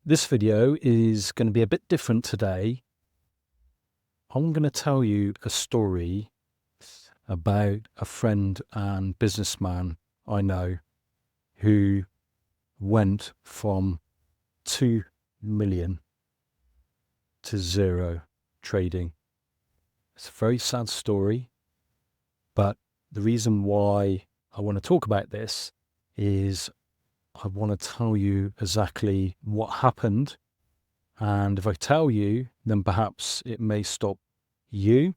This video is going to be a bit different today. I'm going to tell you a story about a friend and businessman I know who went from 2 million to zero trading. It's a very sad story, but the reason why I want to talk about this is I want to tell you exactly what happened. And if I tell you, then perhaps it may stop you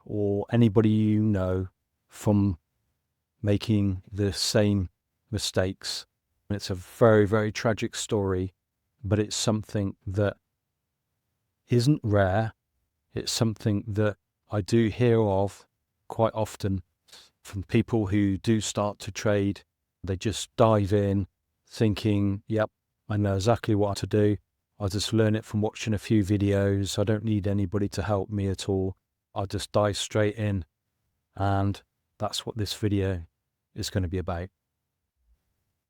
or anybody you know from making the same mistakes. And it's a very, very tragic story, but it's something that isn't rare. It's something that I do hear of quite often from people who do start to trade. They just dive in thinking, yep, I know exactly what to do. I'll just learn it from watching a few videos. I don't need anybody to help me at all. I'll just dive straight in. And that's what this video is going to be about.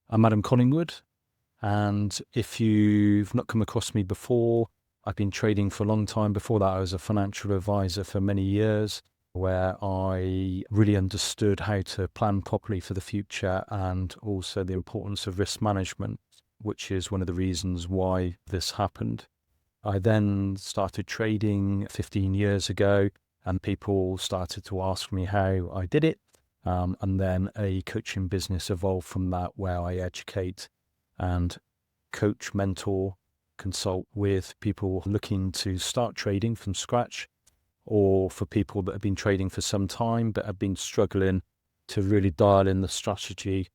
I'm Adam Collingwood. And if you've not come across me before, I've been trading for a long time. Before that, I was a financial advisor for many years, where I really understood how to plan properly for the future and also the importance of risk management, which is one of the reasons why this happened. I then started trading 15 years ago, and people started to ask me how I did it. And then a coaching business evolved from that, where I educate and coach, mentor, consult with people looking to start trading from scratch, or for people that have been trading for some time but have been struggling to really dial in the strategy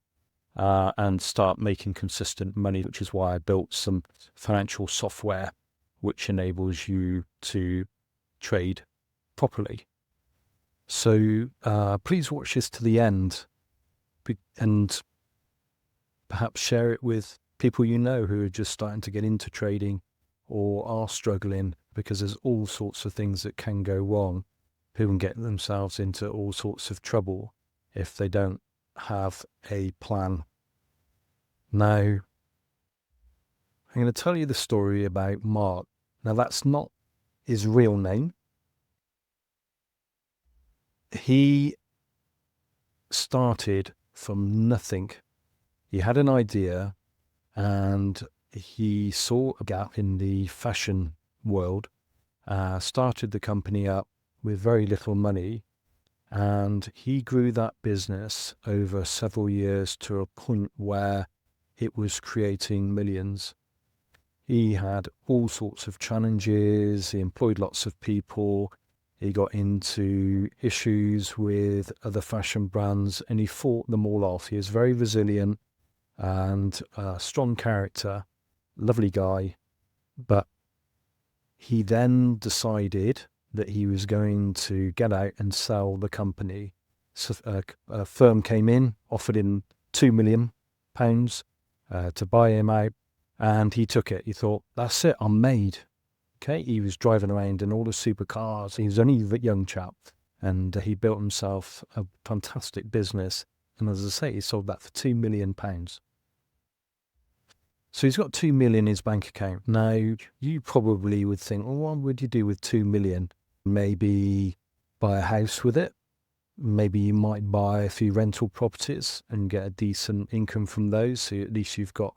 and start making consistent money, which is why I built some financial software which enables you to trade properly. So please watch this to the end and perhaps share it with people you know who are just starting to get into trading or are struggling, because there's all sorts of things that can go wrong. People can get themselves into all sorts of trouble if they don't have a plan. Now, I'm going to tell you the story about Mark. Now, that's not his real name. He started from nothing. He had an idea and he saw a gap in the fashion world, started the company up with very little money, and he grew that business over several years to a point where it was creating millions. He had all sorts of challenges. He employed lots of people. He got into issues with other fashion brands and he fought them all off. He was very resilient and a strong character, lovely guy. But he then decided that he was going to get out and sell the company. So a firm came in, offered him £2 million to buy him out, and he took it. He thought, that's it, I'm made. Okay, he was driving around in all the supercars. He was only a young chap, and he built himself a fantastic business. And as I say, he sold that for £2 million. So he's got 2 million in his bank account. Now, you probably would think, well, what would you do with 2 million? Maybe buy a house with it. Maybe you might buy a few rental properties and get a decent income from those. So at least you've got,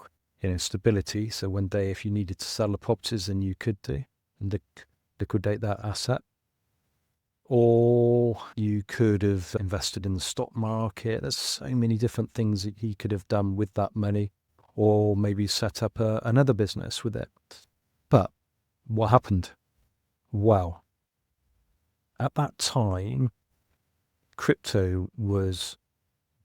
stability. So one day if you needed to sell the properties, then you could do and liquidate that asset. Or you could have invested in the stock market. There's so many different things that he could have done with that money. Or maybe set up another business with it. But what happened? Well, at that time, crypto was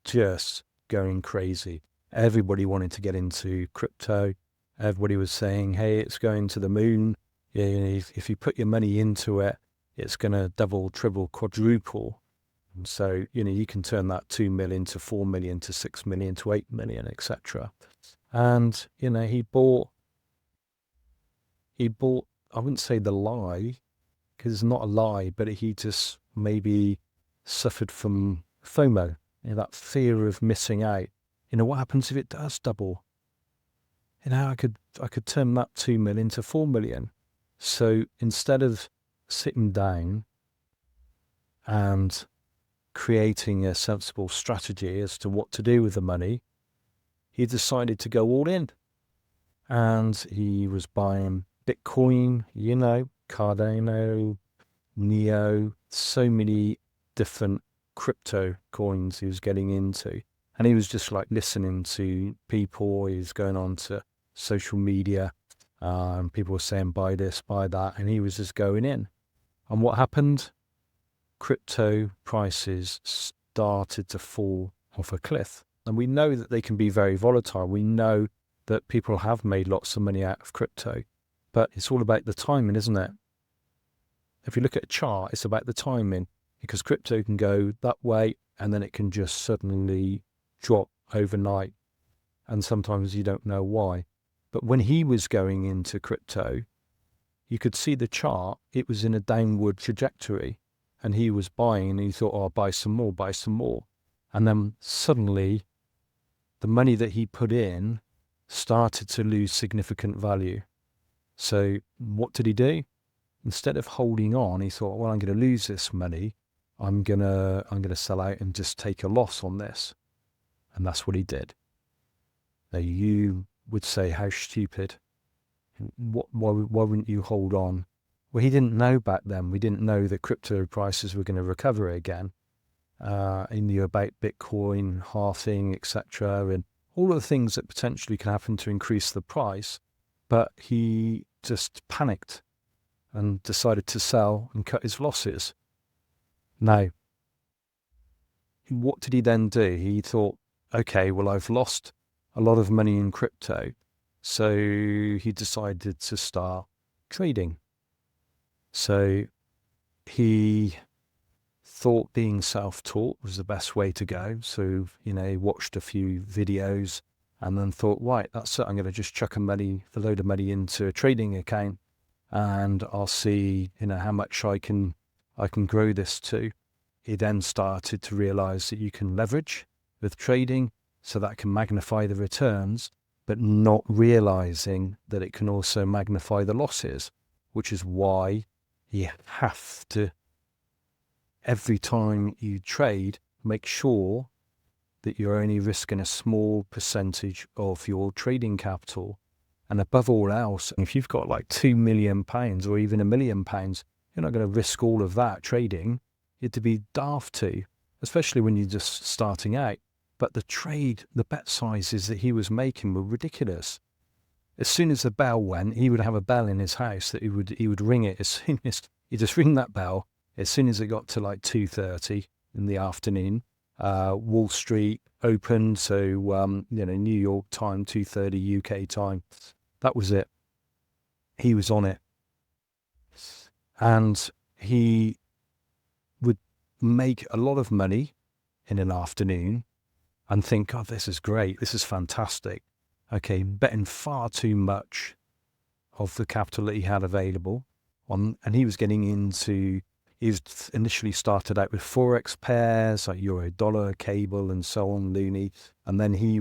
just going crazy. Everybody wanted to get into crypto. Everybody was saying, hey, it's going to the moon. If you put your money into it, it's going to double, triple, quadruple. And so, you can turn that 2 million to 4 million to 6 million to 8 million, etc. And, he bought, I wouldn't say the lie, because it's not a lie, but he just maybe suffered from FOMO, that fear of missing out. What happens if it does double? I could turn that 2 million to 4 million. So instead of sitting down and creating a sensible strategy as to what to do with the money, he decided to go all in. And he was buying Bitcoin, Cardano, Neo, so many different crypto coins he was getting into. And he was just like listening to people. He was going on to social media. People were saying, buy this, buy that. And he was just going in. And what happened? Crypto prices started to fall off a cliff. And we know that they can be very volatile. We know that people have made lots of money out of crypto. But it's all about the timing, isn't it? If you look at a chart, it's about the timing, because crypto can go that way and then it can just suddenly drop overnight. And sometimes you don't know why. But when he was going into crypto, you could see the chart, it was in a downward trajectory. And he was buying and he thought, oh, I'll buy some more, buy some more. And then suddenly the money that he put in started to lose significant value. So what did he do? Instead of holding on, he thought, well, I'm going to lose this money. I'm going to sell out and just take a loss on this. And that's what he did. Now you would say, how stupid. Why wouldn't you hold on? Well, he didn't know back then. We didn't know that crypto prices were going to recover again. He knew about Bitcoin, halving, etc., and all of the things that potentially can happen to increase the price. But he just panicked and decided to sell and cut his losses. Now, what did he then do? He thought, okay, well, I've lost a lot of money in crypto. So he decided to start trading. So he thought being self-taught was the best way to go. So, he watched a few videos and then thought, right, that's it. I'm going to just chuck a load of money into a trading account and I'll see, how much I can grow this to. He then started to realize that you can leverage with trading so that can magnify the returns, but not realizing that it can also magnify the losses, which is why you have to, every time you trade, make sure that you're only risking a small percentage of your trading capital. And above all else, if you've got like £2 million or even £1 million, you're not going to risk all of that trading. You'd to be daft to, especially when you're just starting out. But the bet sizes that he was making were ridiculous. As soon as the bell went, he would have a bell in his house that he would ring it as soon as he just ring that bell. As soon as it got to like 2:30 in the afternoon, Wall Street opened, so New York time, 2:30 UK time. That was it. He was on it, and he would make a lot of money in an afternoon and think, oh, this is great, this is fantastic. Okay, betting far too much of the capital that he had available on, and he was getting into, he was initially started out with Forex pairs like euro, dollar, cable, and so on, loony. And then he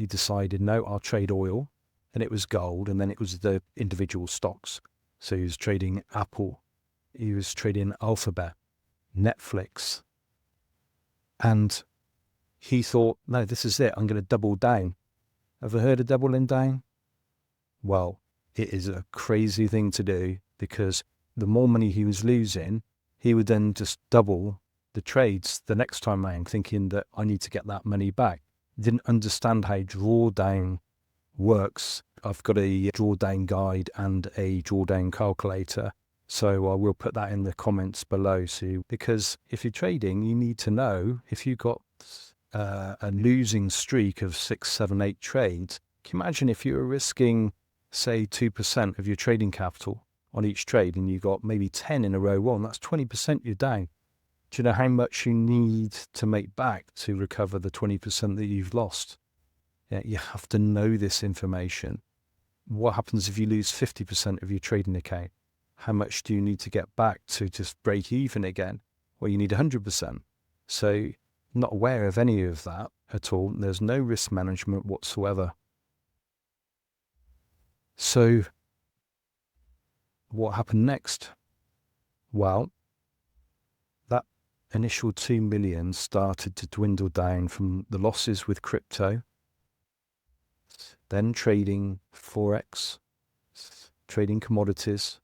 decided, no, I'll trade oil, and it was gold, and then it was the individual stocks. So he was trading Apple, he was trading Alphabet, Netflix, and he thought, no, this is it, I'm going to double down. Ever heard of doubling down? Well, it is a crazy thing to do, because the more money he was losing, he would then just double the trades the next time around, thinking that I need to get that money back. Didn't understand how drawdown works. I've got a drawdown guide and a drawdown calculator, so I will put that in the comments below. So, because if you're trading, you need to know if you've got a losing streak of 6, 7, 8 trades. Can you imagine if you were risking, say, 2% of your trading capital on each trade, and you got maybe 10 in a row one, that's 20% you're down. Do you know how much you need to make back to recover the 20% that you've lost? Yeah, you have to know this information. What happens if you lose 50% of your trading account? How much do you need to get back to just break even again? Well, you need 100%. So, not aware of any of that at all. There's no risk management whatsoever. So what happened next? Well, that initial 2 million started to dwindle down from the losses with crypto, then trading Forex, trading commodities,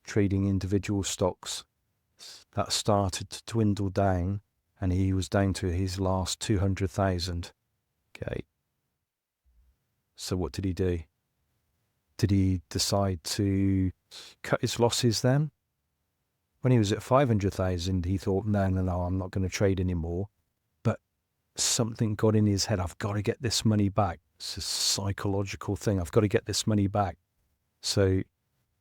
trading individual stocks. That started to dwindle down, and he was down to his last 200,000. Okay. So what did he do? Did he decide to cut his losses then? When he was at 500,000, he thought, no, I'm not going to trade anymore. But something got in his head. I've got to get this money back. It's a psychological thing. I've got to get this money back. So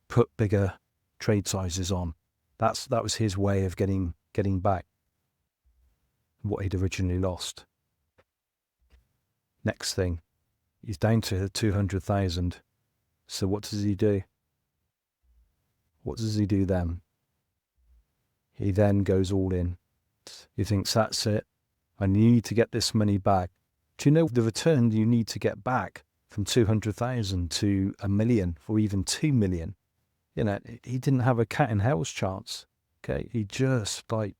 put bigger trade sizes on. That was his way of getting back what he'd originally lost. Next thing, he's down to 200,000. So what does he do? What does he do then? He then goes all in. He thinks, that's it. I need to get this money back. Do you know the return you need to get back from 200,000 to 1 million or even 2 million? You know, he didn't have a cat in hell's chance. Okay, he just got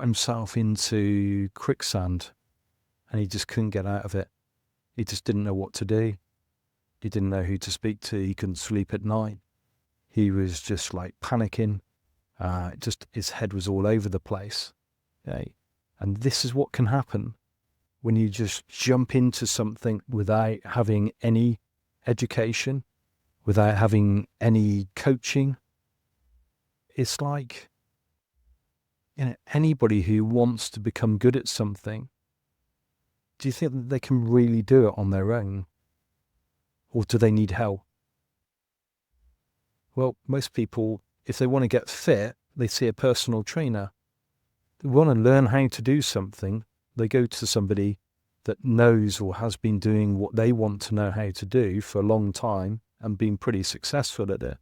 himself into quicksand, and he just couldn't get out of it. He just didn't know what to do. He didn't know who to speak to. He couldn't sleep at night. He was just like panicking. Just his head was all over the place. Okay, and this is what can happen when you just jump into something without having any education, without having any coaching. It's like, you know, anybody who wants to become good at something, do you think that they can really do it on their own? Or do they need help? Well, most people, if they want to get fit, they see a personal trainer. They want to learn how to do something, they go to somebody that knows or has been doing what they want to know how to do for a long time and been pretty successful at it,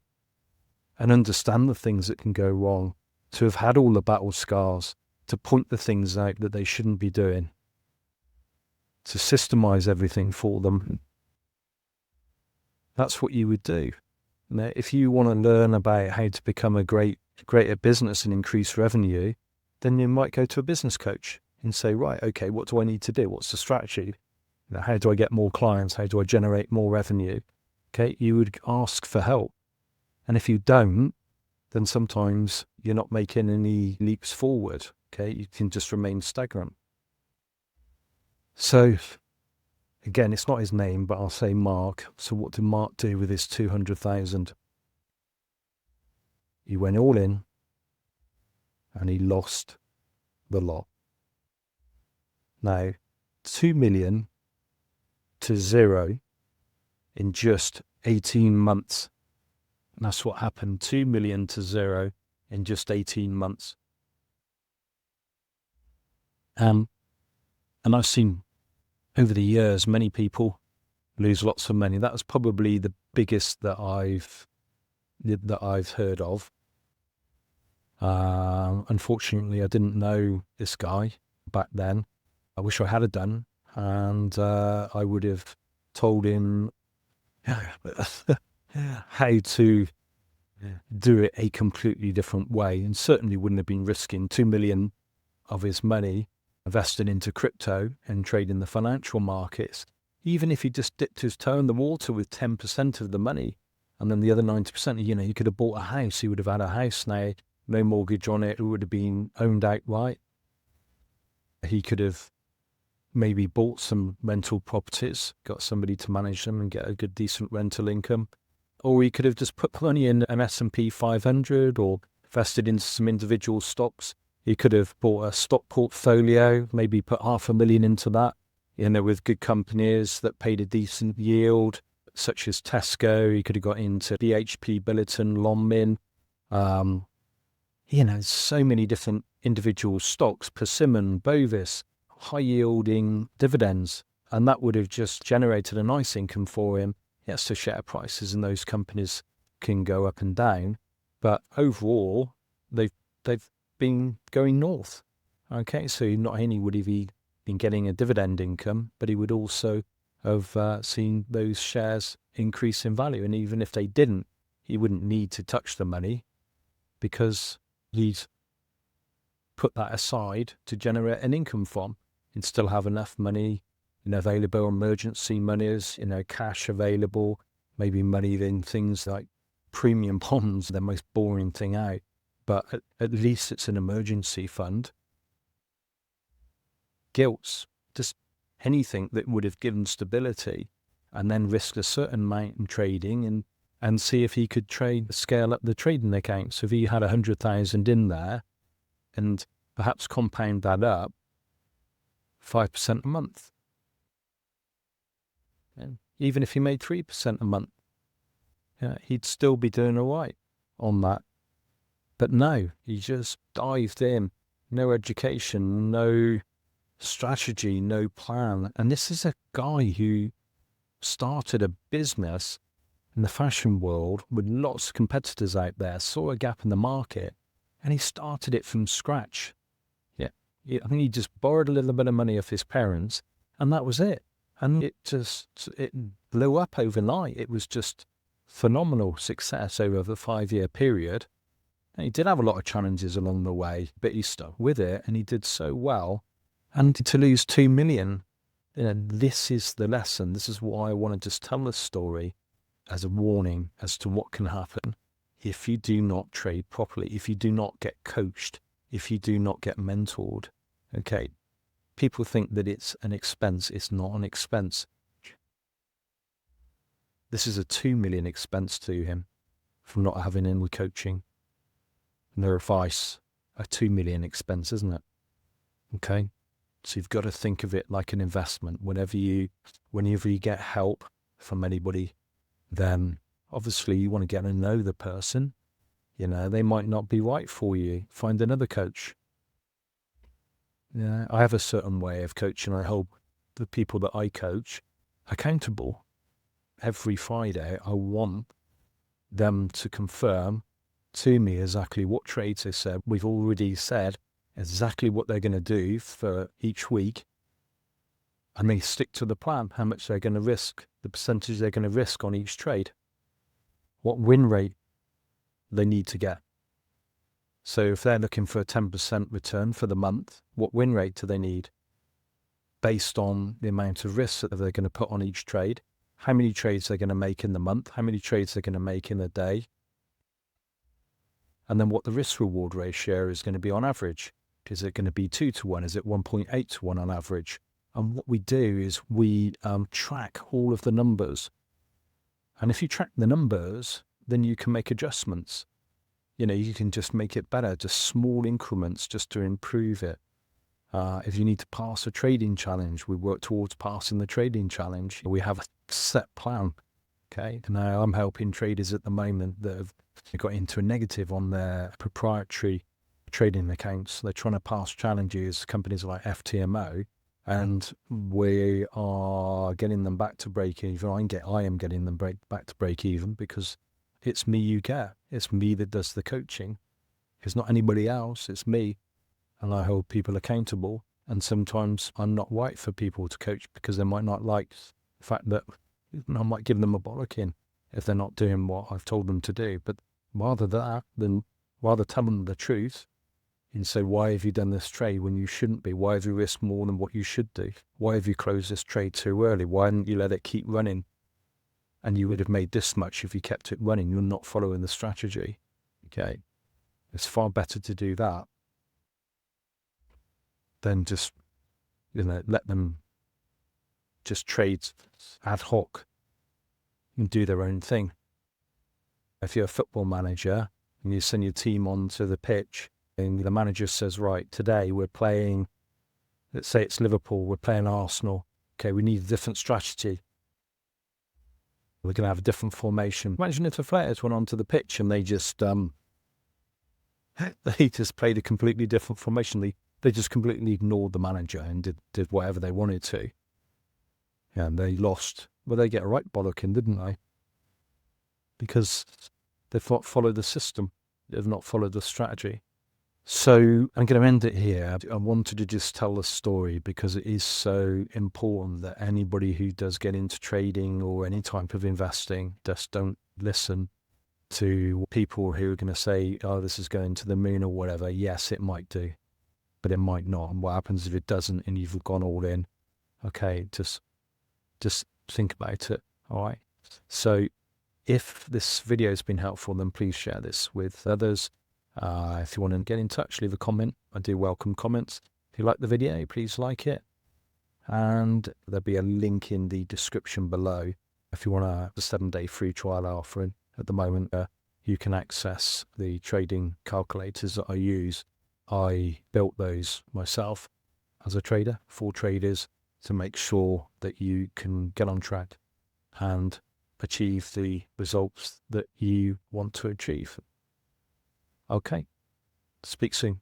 and understand the things that can go wrong, to have had all the battle scars, to point the things out that they shouldn't be doing, to systemize everything for them. That's what you would do. Now, if you want to learn about how to become a great at business and increase revenue, then you might go to a business coach and say, right, okay, what do I need to do? What's the strategy? You know, how do I get more clients? How do I generate more revenue? Okay, you would ask for help. And if you don't, then sometimes you're not making any leaps forward. Okay, you can just remain stagnant. So again, it's not his name, but I'll say Mark. So what did Mark do with his 200,000? He went all in and he lost the lot. Now, 2 million to zero in just 18 months. And that's what happened, 2 million to zero in just 18 months. And I've seen over the years many people lose lots of money. That was probably the biggest that I've heard of. Unfortunately, I didn't know this guy back then. I wish I had done, and I would have told him how to do it a completely different way, and certainly wouldn't have been risking 2 million of his money invested into crypto and trading the financial markets. Even if he just dipped his toe in the water with 10% of the money, and then the other 90%, you know, he could have bought a house. He would have had a house now, no mortgage on it. It would have been owned outright. He could have maybe bought some rental properties, got somebody to manage them and get a good, decent rental income. Or he could have just put money in an S&P 500 or invested in some individual stocks. He could have bought a stock portfolio, maybe put 500,000 into that, you know, with good companies that paid a decent yield, such as Tesco. He could have got into BHP Billiton, Lonmin, you know, so many different individual stocks, Persimmon, Bovis, high-yielding dividends, and that would have just generated a nice income for him. Yes, so share prices in those companies can go up and down, but overall, they've been going north. Okay, so not only would he been getting a dividend income, but he would also have seen those shares increase in value. And even if they didn't, he wouldn't need to touch the money because he'd put that aside to generate an income from and still have enough money, available, emergency monies, cash available, maybe money in things like premium bonds, the most boring thing out. But at least it's an emergency fund. Gilts, just anything that would have given stability, and then risk a certain amount in trading and see if he could scale up the trading account. So if he had 100,000 in there and perhaps compound that up 5% a month. And even if he made 3% a month, he'd still be doing all right on that. But no, he just dived in. No education, no strategy, no plan. And this is a guy who started a business in the fashion world with lots of competitors out there, saw a gap in the market, and he started it from scratch. I think he just borrowed a little bit of money off his parents, and that was it. And it blew up overnight. It was just phenomenal success over the 5-year period. And he did have a lot of challenges along the way, but he stuck with it, and he did so well. And to lose 2 million, this is the lesson. This is why I want to just tell this story as a warning as to what can happen if you do not trade properly, if you do not get coached, if you do not get mentored. Okay, people think that it's an expense. It's not an expense. This is a 2 million expense to him from not having any coaching. And their advice, a 2 million expense, isn't it? Okay, so you've got to think of it like an investment. Whenever you get help from anybody, then obviously you want to get to know the person. They might not be right for you. Find another coach. I have a certain way of coaching. I hold the people that I coach accountable. Every Friday, I want them to confirm to me exactly what trades they said. We've already said exactly what they're going to do for each week. And they stick to the plan, how much they're going to risk, the percentage they're going to risk on each trade, what win rate they need to get. So if they're looking for a 10% return for the month, what win rate do they need? Based on the amount of risk that they're going to put on each trade, how many trades they're going to make in the month, how many trades they're going to make in a day, and then what the risk reward ratio is going to be on average. Is it going to be 2 to 1? Is it 1.8 to 1 on average? And what we do is we track all of the numbers. And if you track the numbers, then you can make adjustments. You can just make it better, just small increments just to improve it. If you need to pass a trading challenge, we work towards passing the trading challenge. We have a set plan. Okay. Now I'm helping traders at the moment that have got into a negative on their proprietary trading accounts. They're trying to pass challenges, companies like FTMO, and we are getting them back to break even. I am getting them back to break even because it's me you get. It's me that does the coaching. It's not anybody else. It's me. And I hold people accountable. And sometimes I'm not right for people to coach because they might not like the fact that I might give them a bollocking if they're not doing what I've told them to do. But rather tell them the truth and say, why have you done this trade when you shouldn't be? Why have you risked more than what you should do? Why have you closed this trade too early? Why didn't you let it keep running? And you would have made this much if you kept it running. You're not following the strategy. Okay. It's far better to do that than just, let them just trade ad hoc and do their own thing. If you're a football manager and you send your team onto the pitch and the manager says, right, today we're playing, let's say it's Liverpool, we're playing Arsenal. Okay, we need a different strategy. We're going to have a different formation. Imagine if the players went onto the pitch and they just played a completely different formation. They just completely ignored the manager and did whatever they wanted to. And they lost. Well, they get a right bollocking, didn't they? Because they've not followed the system. They've not followed the strategy. So I'm going to end it here. I wanted to just tell the story because it is so important that anybody who does get into trading or any type of investing, just don't listen to people who are going to say, oh, this is going to the moon or whatever. Yes, it might do, but it might not. And what happens if it doesn't and you've gone all in? Okay, just think about it. All right. So if this video has been helpful, then please share this with others. If you want to get in touch, leave a comment. I do welcome comments. If you like the video, please like it. And there'll be a link in the description below. If you want a 7-day free trial offering at the moment, you can access the trading calculators that I use. I built those myself as a trader for traders to make sure that you can get on track and achieve the results that you want to achieve. Okay, speak soon.